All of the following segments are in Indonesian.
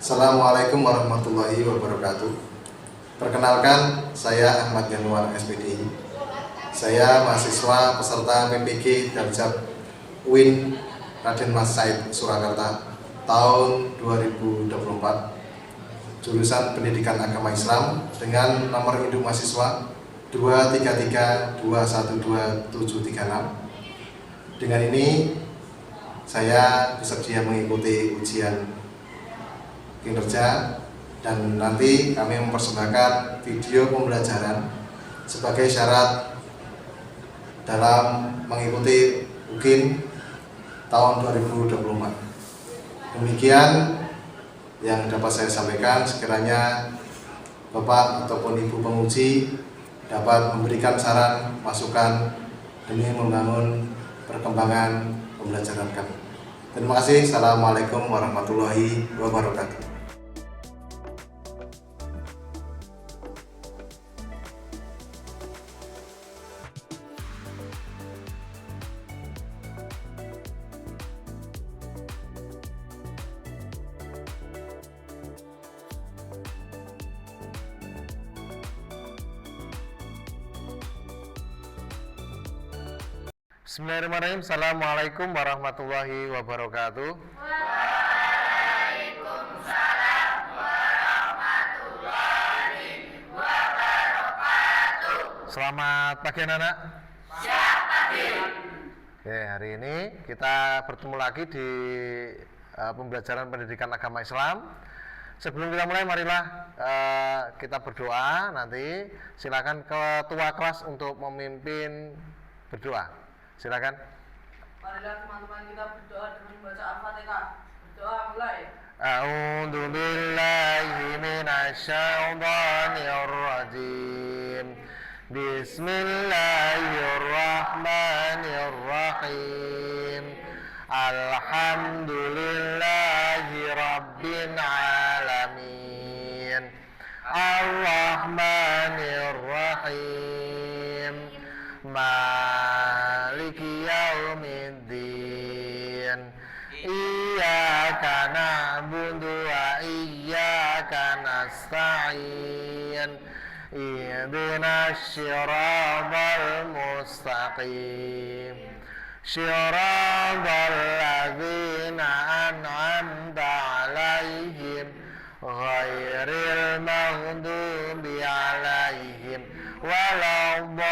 Assalamualaikum warahmatullahi wabarakatuh. Perkenalkan, saya Ahmad Yanuar SPD. Saya mahasiswa peserta PPG Darjat UIN Raden Mas Said Surakarta tahun 2024, jurusan Pendidikan Agama Islam dengan nomor induk mahasiswa 233212736. Dengan ini saya bersedia mengikuti ujian kinerja dan nanti kami mempersembahkan video pembelajaran sebagai syarat dalam mengikuti UKIN tahun 2024. Demikian yang dapat saya sampaikan. Sekiranya Bapak ataupun Ibu penguji dapat memberikan saran, masukan demi membangun perkembangan pembelajaran kami. Terima kasih. Assalamualaikum warahmatullahi wabarakatuh. Bismillahirrahmanirrahim. Assalamualaikum warahmatullahi wabarakatuh. Waalaikumsalam warahmatullahi wabarakatuh. Selamat pagi anak-anak. Siap pagi. Oke, hari ini kita bertemu lagi di pembelajaran pendidikan agama Islam. Sebelum kita mulai, marilah kita berdoa. Nanti silakan ketua kelas untuk memimpin berdoa. Silakan. Marilah teman-teman kita berdoa dengan membaca Al-Fatihah. Berdoa mulai. A'udzu billahi minasyaitonir rajim. Bismillahirrahmanirrahim. Alhamdulillahi rabbil alamin. Ar-Rahmanir Rahim. Maliki yaumiddin. Iyyaka na'budu wa iyyaka nasta'in. Ihdinas siratal mustaqim. Siratal ladzina an'amta 'alaihim ghairil maghdubi 'alaihim waladdallin.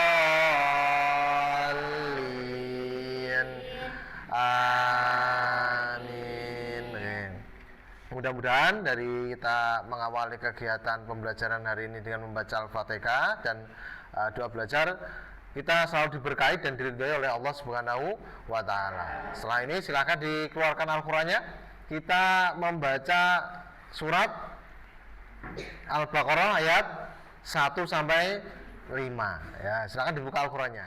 Amin. Mudah-mudahan dari kita mengawali kegiatan pembelajaran hari ini dengan membaca Al-Fatihah dan doa belajar, kita selalu diberkahi dan diridhoi oleh Allah Subhanahu wa Ta'ala. Setelah ini silakan dikeluarkan Al-Qur'annya. Kita membaca surat Al-Baqarah ayat 1 sampai 5. Ya, silakan dibuka Al-Qur'annya.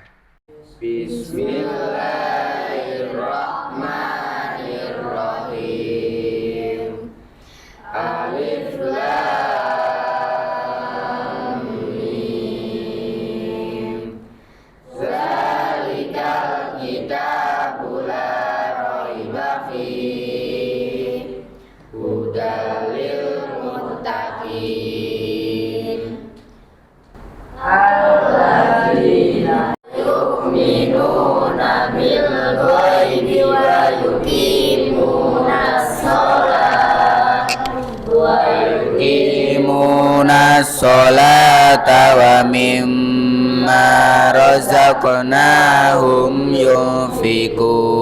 Bismillahirrahmanirrahim. Alif lam mim. Zalikal kitabu la raiba fihi. Hudal lil muttaqin. Alladzina yu'minuna bil ghaibi wa yuqimunas sholata wa mimma razaqnahum yunfikun.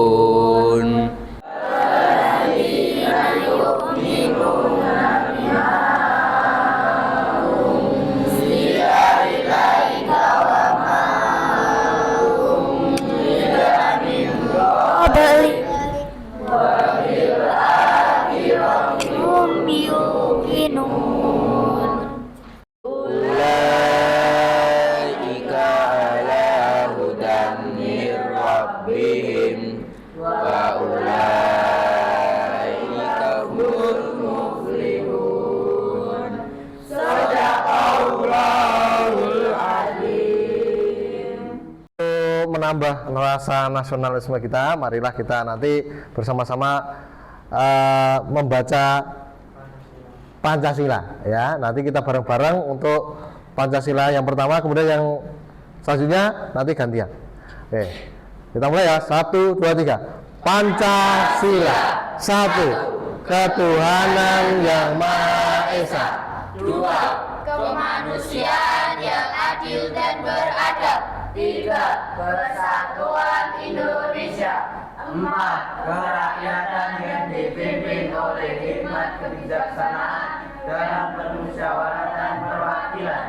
Ulaika ala hudan mir rabbihim wa ulaika humul muflihun. Sadaqallahul azim. Menambah rasa nasionalisme kita, marilah kita nanti bersama-sama membaca Pancasila ya. Nanti kita bareng-bareng untuk Pancasila yang pertama, kemudian yang selanjutnya nanti gantian. Oke, kita mulai ya. 1, 2, 3. Pancasila. 1. Ketuhanan yang Maha Esa. 2. Kemanusiaan yang adil dan beradab. 3. Persatuan Indonesia. 4. Kerakyatan yang dipimpin oleh hikmat kebijaksanaan dalam permusyawaratan perwakilan.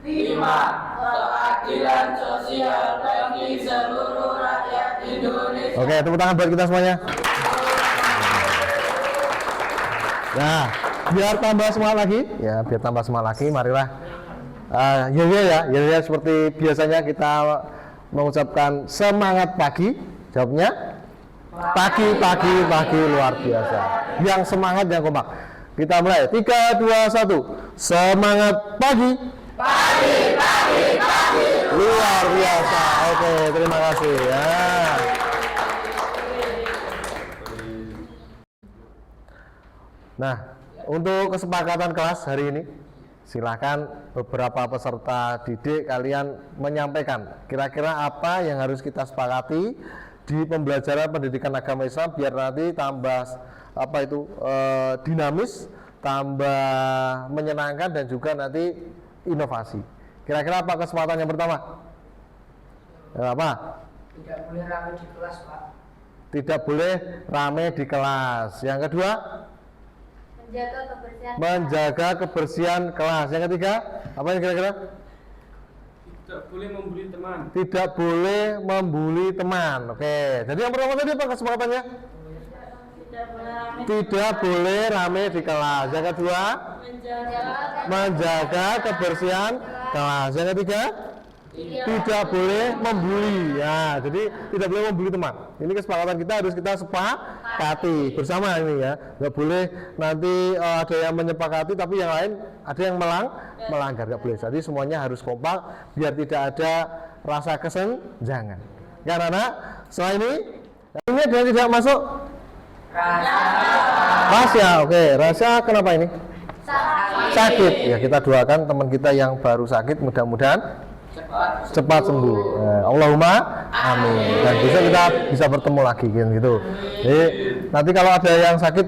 5. Keadilan sosial bagi seluruh rakyat Indonesia. Oke, tepuk tangan buat kita semuanya. Nah, biar tambah semangat lagi, ya biar tambah semangat lagi, marilah ya seperti biasanya kita mengucapkan semangat pagi. Jawabnya pagi luar biasa. Yang semangat yang kompak. Kita mulai 3, 2, 1. Semangat pagi. Pagi. Luar biasa. Oke, terima kasih ya. Nah, untuk kesepakatan kelas hari ini, silakan beberapa peserta didik kalian menyampaikan kira-kira apa yang harus kita sepakati di pembelajaran pendidikan agama Islam biar nanti tambah dinamis, tambah menyenangkan dan juga nanti inovasi. Kira-kira apa kesempatan yang pertama? Apa? Tidak boleh ramai di kelas, Pak. Tidak boleh ramai di kelas. Yang kedua? Menjaga kebersihan kelas. Yang ketiga? Apa yang kira-kira? Tidak boleh membuli teman. Tidak boleh membuli teman. Oke. Jadi yang pertama tadi apa kesempatannya? Tidak boleh ramai di kelas. Yang kedua? Menjaga kebersihan kelas. Yang ketiga? Tidak boleh membuli. Ya, jadi tidak boleh membuli teman. Ini kesepakatan kita harus kita sepakati bersama ini ya. Nggak boleh nanti ada yang menyepakati tapi yang lain ada yang melanggar. Nggak boleh. Jadi semuanya harus kompak biar tidak ada rasa kesenjangan. Ya, anak-anak. Setelah ini ada yang tidak masuk. Rahasia. Oke, rahasia kenapa ini? Sakit. Ya, kita doakan teman kita yang baru sakit mudah-mudahan cepat sembuh. Allahumma amin. Dan besok kita bisa bertemu lagi gitu. Jadi nanti kalau ada yang sakit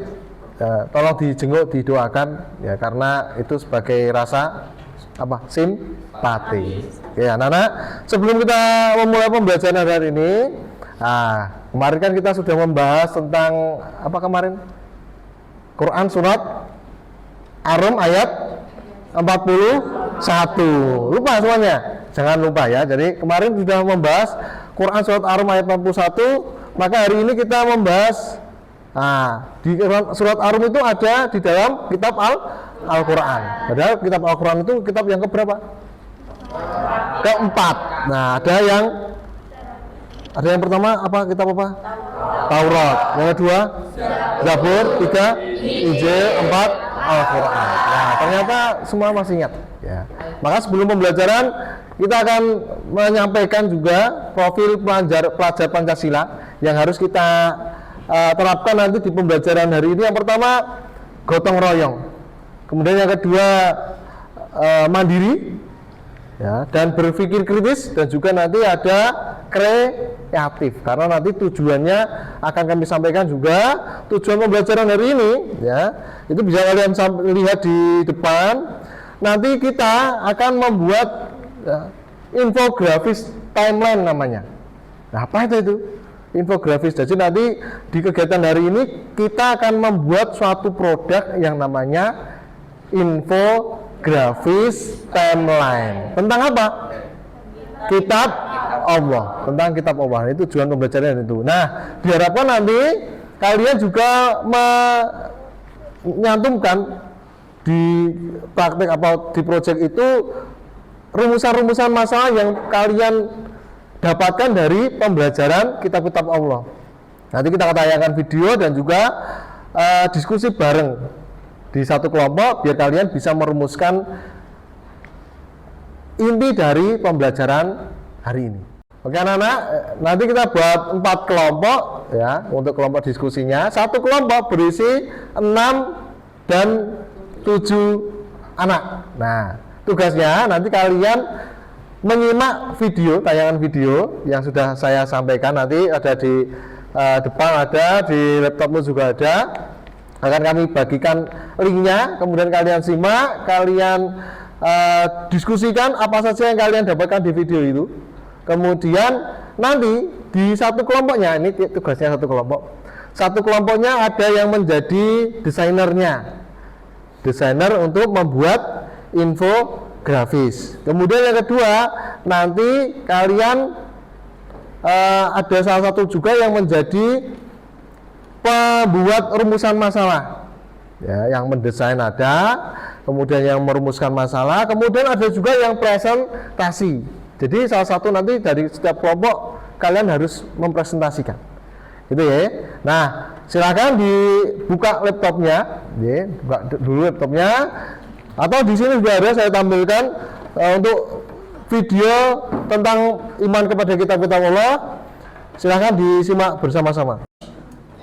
tolong dijenguk, didoakan ya karena itu sebagai rasa simpati. Oke, anak-anak, sebelum kita memulai pembelajaran hari ini, kemarin kan kita sudah membahas tentang apa kemarin? Quran surat Ar-Rum ayat 41. Lupa semuanya? Jangan lupa ya. Jadi kemarin sudah membahas Quran surat Ar-Rum ayat 41, maka hari ini kita membahas di surat Ar-Rum itu ada di dalam kitab Al-Quran. Padahal kitab Al-Quran itu kitab yang keberapa? Keempat. Nah, ada yang pertama apa? Kitab apa? Taurat. Yang kedua Zabur. 3 Injil. 4 Al-Quran. Nah, ternyata semua masih ingat ya. Maka sebelum pembelajaran kita akan menyampaikan juga profil pelajar Pancasila yang harus kita terapkan nanti di pembelajaran hari ini. Yang pertama gotong royong, kemudian yang kedua mandiri ya, dan berpikir kritis, dan juga nanti ada kreatif karena nanti tujuannya akan kami sampaikan juga. Tujuan pembelajaran hari ini ya, itu bisa kalian lihat di depan. Nanti kita akan membuat infografis timeline namanya. Nah, apa itu infografis? Jadi nanti di kegiatan hari ini kita akan membuat suatu produk yang namanya infografis timeline. Tentang apa? Kitab Allah. Tentang kitab Allah. Itu tujuan pembelajaran itu. Nah, diharapkan nanti kalian juga menyantumkan di praktek atau di proyek itu rumusan-rumusan masalah yang kalian dapatkan dari pembelajaran kitab-kitab Allah. Nanti kita tayangkan video dan juga diskusi bareng di satu kelompok biar kalian bisa merumuskan inti dari pembelajaran hari ini. Oke anak-anak, nanti kita buat 4 kelompok ya untuk kelompok diskusinya. Satu kelompok berisi 6 dan 7 anak. Nah, tugasnya nanti kalian menyimak video, tayangan video yang sudah saya sampaikan, nanti ada di depan, ada di laptopmu juga ada, akan kami bagikan linknya, kemudian kalian simak, kalian diskusikan apa saja yang kalian dapatkan di video itu. Kemudian nanti di satu kelompoknya, ini tugasnya satu kelompok, satu kelompoknya ada yang menjadi desainernya, desainer untuk membuat infografis. Kemudian yang kedua, nanti kalian ada salah satu juga yang menjadi pembuat rumusan masalah, ya, yang mendesain ada, kemudian yang merumuskan masalah, kemudian ada juga yang presentasi. Jadi salah satu nanti dari setiap kelompok kalian harus mempresentasikan, gitu ya. Nah, silakan dibuka laptopnya, ya, buka dulu laptopnya, atau di sini sudah ada saya tampilkan untuk video tentang iman kepada kitab-kitab Allah. Silakan disimak bersama-sama.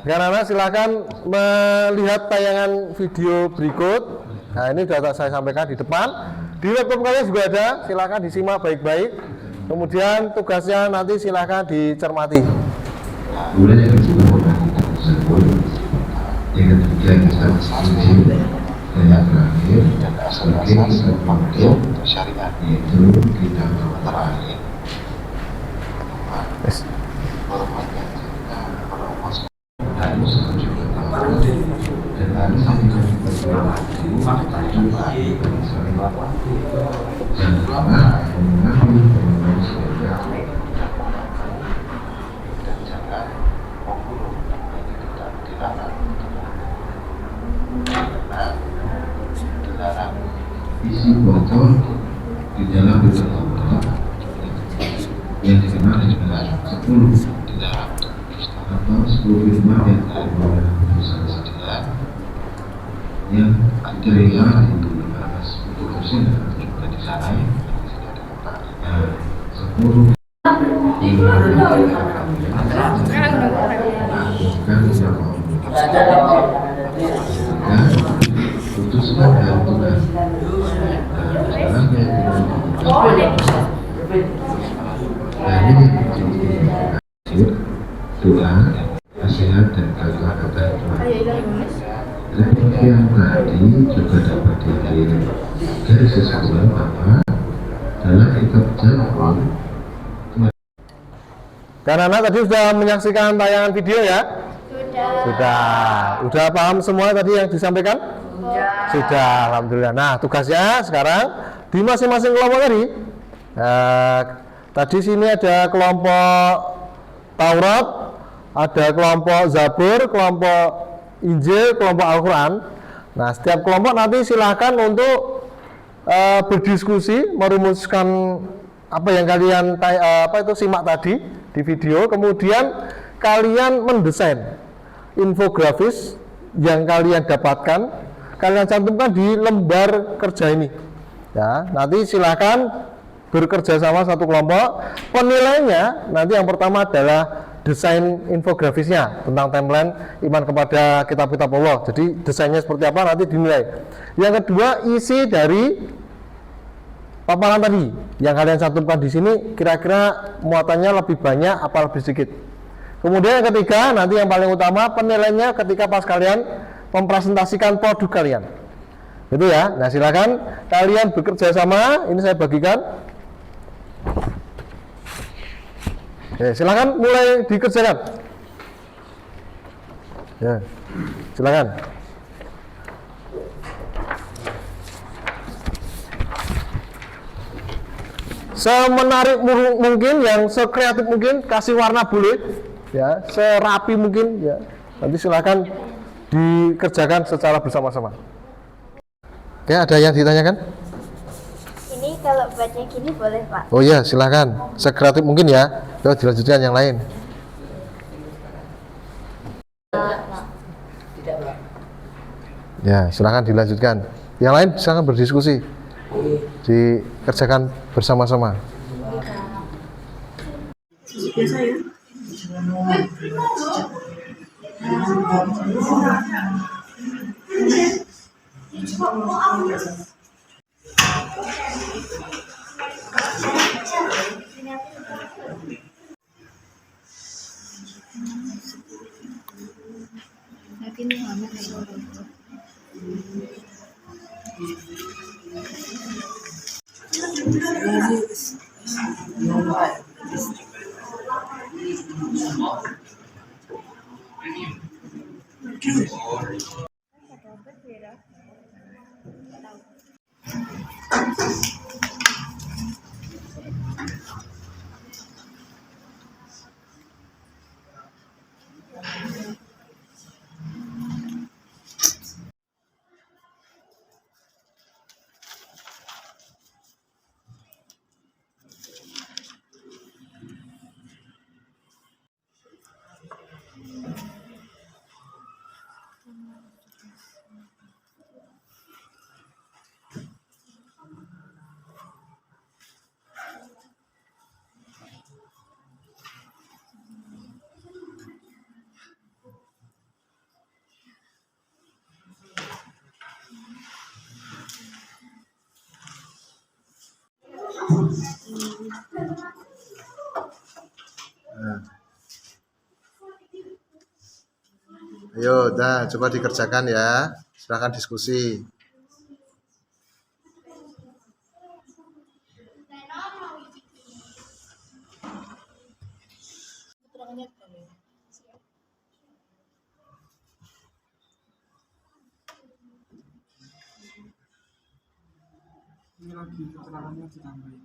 Karena silakan melihat tayangan video berikut. Nah, ini sudah saya sampaikan di depan. Di laptop kalian juga ada, silakan disimak baik-baik. Kemudian tugasnya nanti silakan dicermati. Kemudian yang kedua tersebut, yang ketiga kita diskusi, dan yang terakhir sebagai sebuah syariat, yaitu kita terakhir. Harus juga tahu dan harus isi botol di dalam botol yang dikenal dengan 10 atau 10 firman yang terdapat yang diterima di atas buku kursi juga di sana. 10 putuskan dan Tuhan dalam doa, nasihat dan kata-kata Tuhan. Seperti yang tadi juga dapat garis kesimpulan bahwa dalam kitab Jabur. Karena tadi sudah menyaksikan tayangan video ya? Sudah paham semua tadi yang disampaikan? Sudah, alhamdulillah. Nah, tugasnya sekarang di masing-masing kelompok tadi. Tadi sini ada kelompok Taurat, ada kelompok Zabur, kelompok Injil, kelompok Al-Quran. Nah, setiap kelompok nanti silahkan untuk berdiskusi, merumuskan apa yang kalian simak tadi di video, kemudian kalian mendesain infografis yang kalian dapatkan, kalian cantumkan di lembar kerja ini. Ya, nanti silahkan bekerja sama satu kelompok. Penilaiannya nanti yang pertama adalah desain infografisnya tentang timeline iman kepada kitab-kitab Allah. Jadi desainnya seperti apa nanti dinilai. Yang kedua, isi dari paparan tadi yang kalian cantumkan di sini kira-kira muatannya lebih banyak apa lebih sedikit. Kemudian yang ketiga, nanti yang paling utama penilaiannya ketika pas kalian mempresentasikan produk kalian. Itu ya. Nah, silakan kalian bekerja sama. Ini saya bagikan. Oke, silakan mulai dikerjakan. Ya, silakan. Semenarik mungkin, yang sekreatif mungkin, kasih warna boleh, ya, serapi mungkin, ya. Nanti silakan dikerjakan secara bersama-sama. Oke, ada yang ditanyakan? Ini kalau buatnya gini boleh, Pak? Oh iya, silakan. Sekreatif mungkin ya. Coba dilanjutkan yang lain. Ya, silakan dilanjutkan. Yang lain silakan berdiskusi. Dikerjakan bersama-sama. Biasa ya. Nah. Ayo, dah coba dikerjakan ya. Silakan diskusi. Ini lagi keterangannya ditambahin.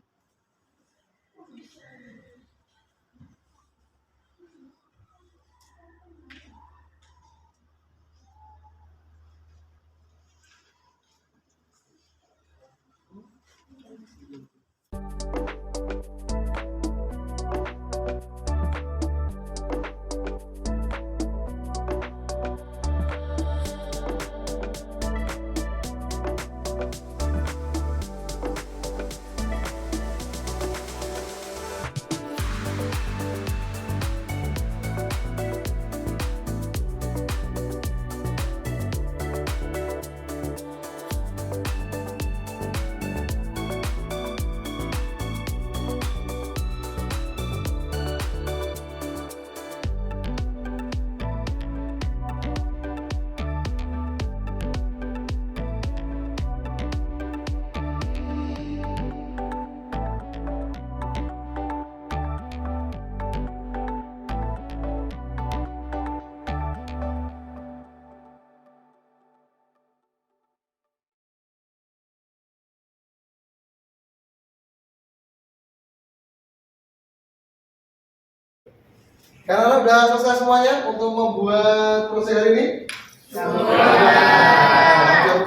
Karena udah selesai semuanya untuk membuat proyek hari ini. Sudah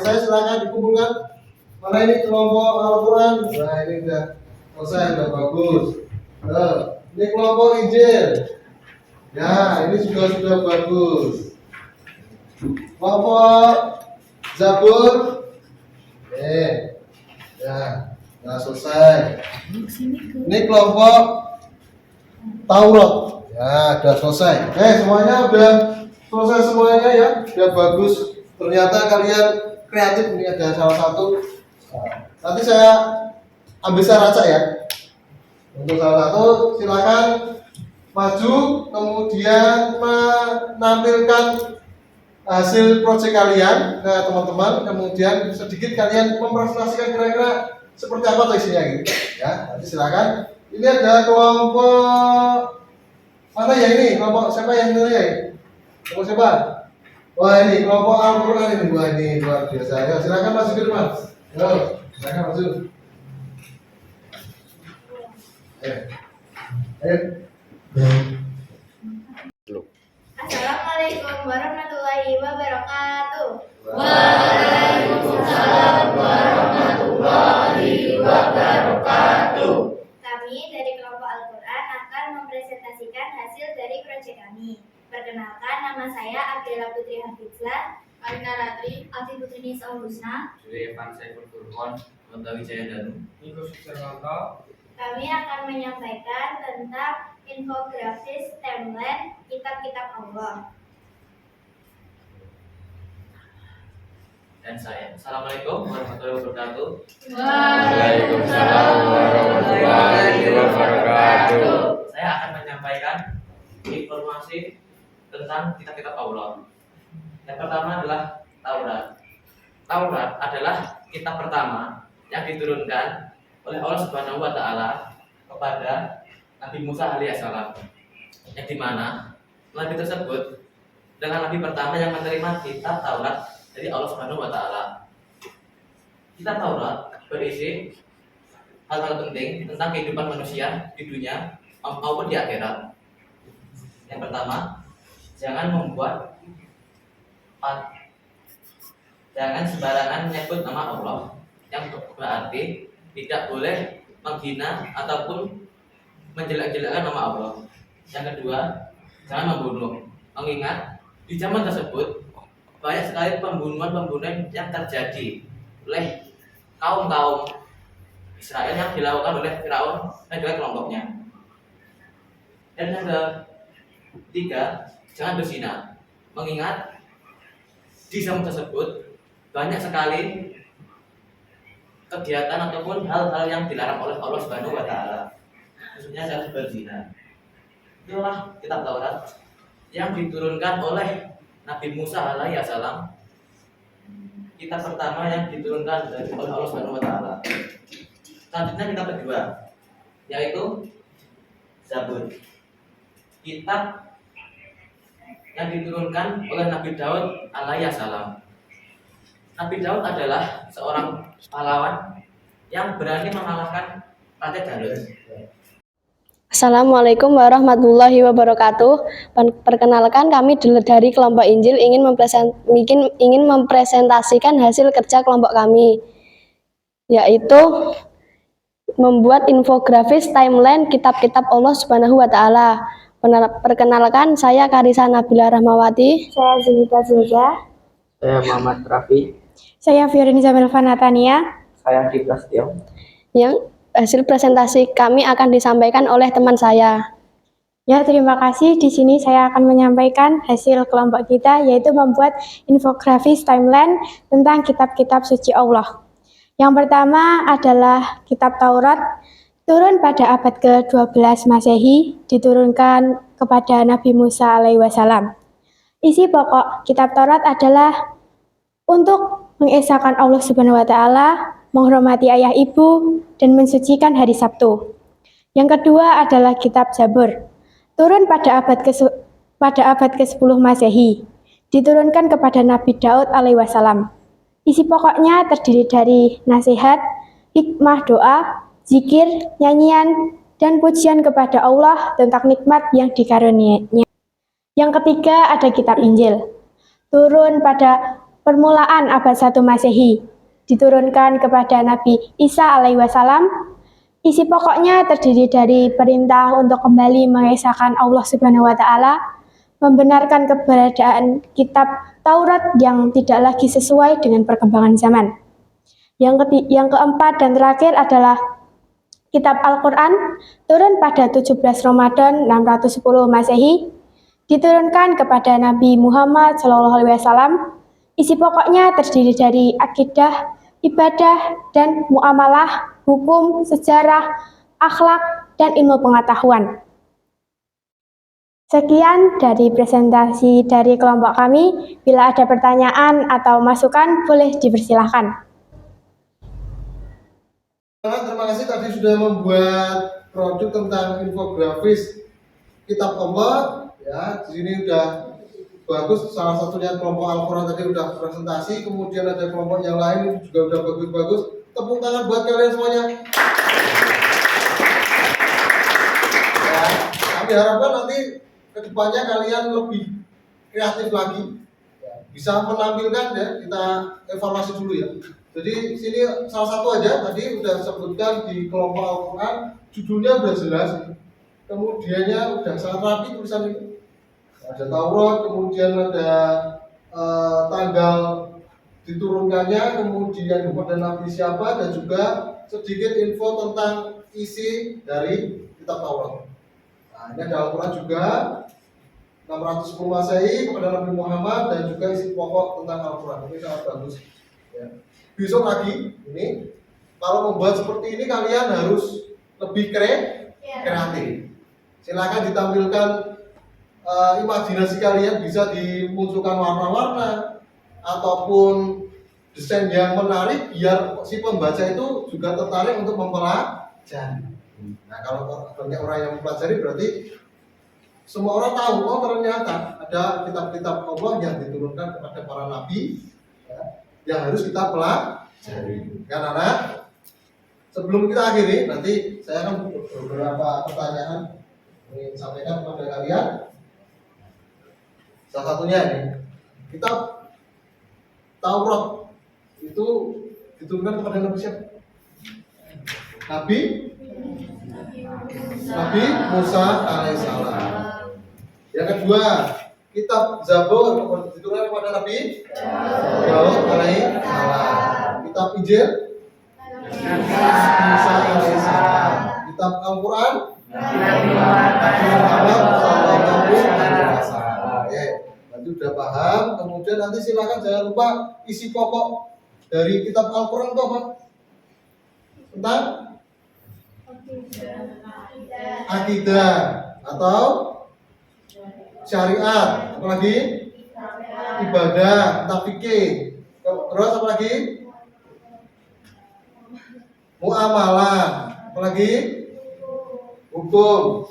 selesai, silakan dikumpulkan. Mana ini kelompok Al-Quran? Nah ini udah selesai, udah bagus. Nah, ini kelompok Injil. Ya, ini juga sudah bagus. Kelompok Zabur. Ya, udah selesai. Ini kelompok Taurat. Ya, udah selesai. Semuanya udah selesai semuanya ya, udah bagus. Ternyata kalian kreatif. Ini ada salah satu. Nanti saya ambil saran ya. Untuk salah satu, silakan maju, kemudian menampilkan hasil proyek kalian ke teman-teman. Kemudian sedikit kalian mempresentasikan kira-kira seperti apa isinya gitu. Ya, nanti silakan. Ini ada kelompok mana ya ini? Kelompok siapa yang nilai ya? Kelompok siapa? Wah ini kelompok Al-Quran ini. Wah ini luar biasa. Ya, silakan maju ke depan. Yo, silakan maju. Assalamualaikum warahmatullahi wabarakatuh. Waalaikumsalam warahmatullahi wabarakatuh. Kami dari kelompok Al-Quran akan mempresentasikan hasil dari proyek kami. Perkenalkan, nama saya Abdella Putri Hafizlah, Alina Ratri, Afi Putri Nisa Husna. Juri Evan Saiful Furqon, Kota Wijaya Danu. Niko Sujarwanto. Kami akan menyampaikan tentang infografis timeline kitab-kitab Allah. dan saya. Assalamualaikum warahmatullahi wabarakatuh. Waalaikumsalam warahmatullahi wabarakatuh. Saya akan menyampaikan informasi tentang kitab-kitab Allah. Yang pertama adalah Taurat. Taurat adalah kitab pertama yang diturunkan oleh Allah Subhanahu wa taala kepada Nabi Musa alaihissalam. Yang dimana Nabi tersebut adalah Nabi pertama yang menerima kitab Taurat dari Allah Subhanahu wa taala. Kitab Taurat berisi hal-hal penting tentang kehidupan manusia di dunia maupun di akhirat. Yang pertama, jangan sembarangan menyebut nama Allah, yang berarti tidak boleh menghina ataupun menjelek-jelekkan nama Allah. Yang kedua, jangan membunuh. Mengingat di zaman tersebut banyak sekali pembunuhan yang terjadi oleh kaum Israel yang dilakukan oleh Firaun dan juga kelompoknya. Dan yang ketiga, jangan berzina. Mengingat di zaman tersebut banyak sekali kegiatan ataupun hal-hal yang dilarang oleh Allah Subhanahu wa taala. Khususnya jangan berzina. Itulah kitab Taurat yang diturunkan oleh Nabi Musa alaihissalam. Kitab pertama yang diturunkan oleh Allah Subhanahu wa taala. Selanjutnya kitab kedua, yaitu Zabur. Kitab yang diturunkan oleh Nabi Daud alaihissalam. Nabi Daud adalah seorang pahlawan yang berani mengalahkan Raja Jalut. Assalamualaikum warahmatullahi wabarakatuh. Perkenalkan, kami dari kelompok Injil ingin mempresentasikan hasil kerja kelompok kami, yaitu membuat infografis timeline kitab-kitab Allah Subhanahu wa taala. Perkenalkan, saya Karisa Nabila Rahmawati. Saya Zulita Zulza. Saya Muhammad Rafi. Saya Fiorini Zamelva Natania. Saya Adi Prasetyo. Yang hasil presentasi kami akan disampaikan oleh teman saya. Ya, terima kasih. Di sini saya akan menyampaikan hasil kelompok kita, yaitu membuat infografis timeline tentang kitab-kitab suci Allah. Yang pertama adalah kitab Taurat, turun pada abad ke-12 Masehi, diturunkan kepada Nabi Musa alaihissalam. Isi pokok kitab Taurat adalah untuk mengesahkan Allah Subhanahu wa taala, menghormati ayah ibu, dan mensucikan hari Sabtu. Yang kedua adalah kitab Zabur, turun pada abad ke-10 Masehi, diturunkan kepada Nabi Daud alaihissalam. Isi pokoknya terdiri dari nasihat, hikmah doa, zikir, nyanyian, dan pujian kepada Allah tentang nikmat yang dikaruniainya. Yang ketiga ada kitab Injil, turun pada permulaan abad 1 Masehi, diturunkan kepada Nabi Isa alaihissalam. Isi pokoknya terdiri dari perintah untuk kembali mengesahkan Allah Subhanahu wa taala, membenarkan keberadaan kitab Taurat yang tidak lagi sesuai dengan perkembangan zaman. Yang keempat dan terakhir adalah kitab Al-Quran, turun pada 17 Ramadan 610 Masehi, diturunkan kepada Nabi Muhammad SAW. Isi pokoknya terdiri dari akidah, ibadah, dan muamalah, hukum, sejarah, akhlak, dan ilmu pengetahuan. Sekian dari presentasi dari kelompok kami. Bila ada pertanyaan atau masukan, boleh dipersilahkan. Terima kasih tadi sudah membuat produk tentang infografis kitab Allah. Ya, di sini udah bagus. Salah satunya kelompok Al-Quran tadi udah presentasi. Kemudian ada kelompok yang lain juga udah bagus-bagus. Tepuk tangan buat kalian semuanya. Ya, kami harapkan nanti kedepannya kalian lebih kreatif lagi, bisa menampilkan ya. Kita evaluasi dulu ya. Jadi sini salah satu aja tadi udah sebutkan di kelompok Al-Quran, judulnya udah jelas, kemudiannya udah sangat rapi tulisan ini. Ada Taurat, kemudian ada tanggal diturunkannya, kemudian kepada Nabi siapa, dan juga sedikit info tentang isi dari kitab Taurat. Nah, ini ada Al-Quran juga 610 Masehi kepada Nabi Muhammad, dan juga isi pokok tentang Al-Quran. Ini sangat bagus. Ya. Besok lagi ini kalau membuat seperti ini kalian harus lebih kreatif. Silakan ditampilkan imajinasi kalian, bisa dimunculkan warna-warna ataupun desain yang menarik biar si pembaca itu juga tertarik untuk mempelajari. Nah, kalau banyak orang yang mempelajari berarti semua orang tahu, oh ternyata ada kitab-kitab Allah yang diturunkan kepada para nabi ya, yang harus kita pelajari. Kan anak? Sebelum kita akhiri, nanti saya akan beberapa pertanyaan ingin sampaikan kepada kalian. Salah satunya ini, kitab Taurat itu diturunkan kepada Nabi siapa? Nabi Musa alaihissalam. Yang kedua, kitab Zabur diturunkan kepada Nabi Daud alaihissalam. Kitab Injil Musa alaihissalam. Kitab Al-Quran Nabi Muhammad sallallahu alaihi wasallam. Nanti udah paham. Kemudian nanti silakan jangan lupa isi pokok dari kitab Al-Quran itu apa? Tentang akidah atau syariat, apalagi ibadah, tentang fikih, terus apalagi muamalah, apalagi hukum,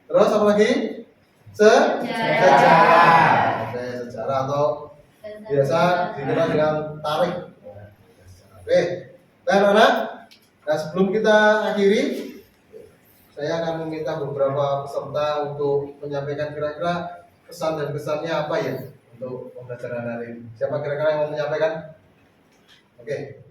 terus apalagi sejarah. Oke, sejarah atau biasa dikenal dengan tarikh. Oke, dan anak. Nah, sebelum kita akhiri, saya akan meminta beberapa peserta untuk menyampaikan kira-kira kesan dan kesannya apa ya untuk pembelajaran hari ini. Siapa kira-kira yang mau menyampaikan? Oke.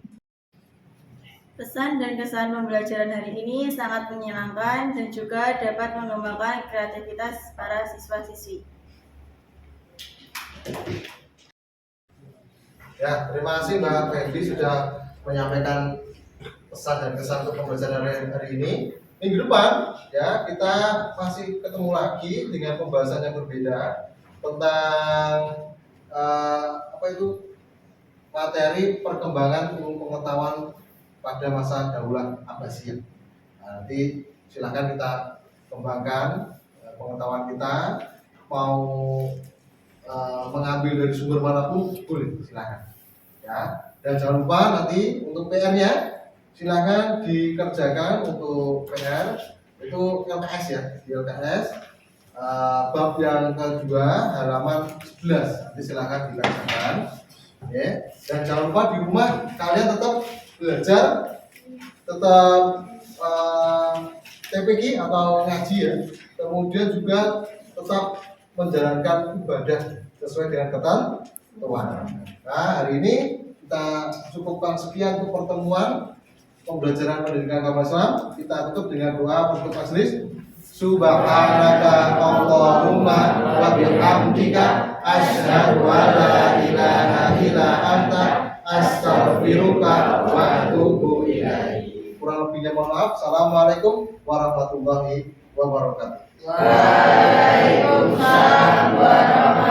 Pesan dan kesan pembelajaran hari ini sangat menyenangkan dan juga dapat mengembangkan kreativitas para siswa-siswi. Ya, terima kasih Mbak Fendi sudah menyampaikan pesan dan kesan untuk pembelajaran hari ini. Minggu depan ya kita masih ketemu lagi dengan pembahasan yang berbeda tentang materi perkembangan ilmu pengetahuan pada masa Daulah Abbasiyah. Nah, nanti silakan kita kembangkan pengetahuan kita, mau mengambil dari sumber manapun boleh, silakan. Ya, dan jangan lupa nanti untuk PR-nya silakan dikerjakan untuk PR itu LKS ya, di LKS bab yang kedua halaman 11 nanti silakan dikerjakan. Oke. Dan jangan lupa di rumah kalian tetap belajar, tetap TPQ atau ngaji ya, kemudian juga tetap menjalankan ibadah sesuai dengan ketentuan. Nah, hari ini kita cukupkan sekian untuk pertemuan pembelajaran pendidikan agama Islam. Kita tutup dengan doa untuk majelis. Subhanaka Allahumma wa bihamdika asyhadu an la ilaha illa anta astaghfiruka wa atubu ilaik. Kurang lebihnya mohon maaf. Assalamualaikum warahmatullahi wabarakatuh. Waalaikumsalam warahmatullahi wabarakatuh.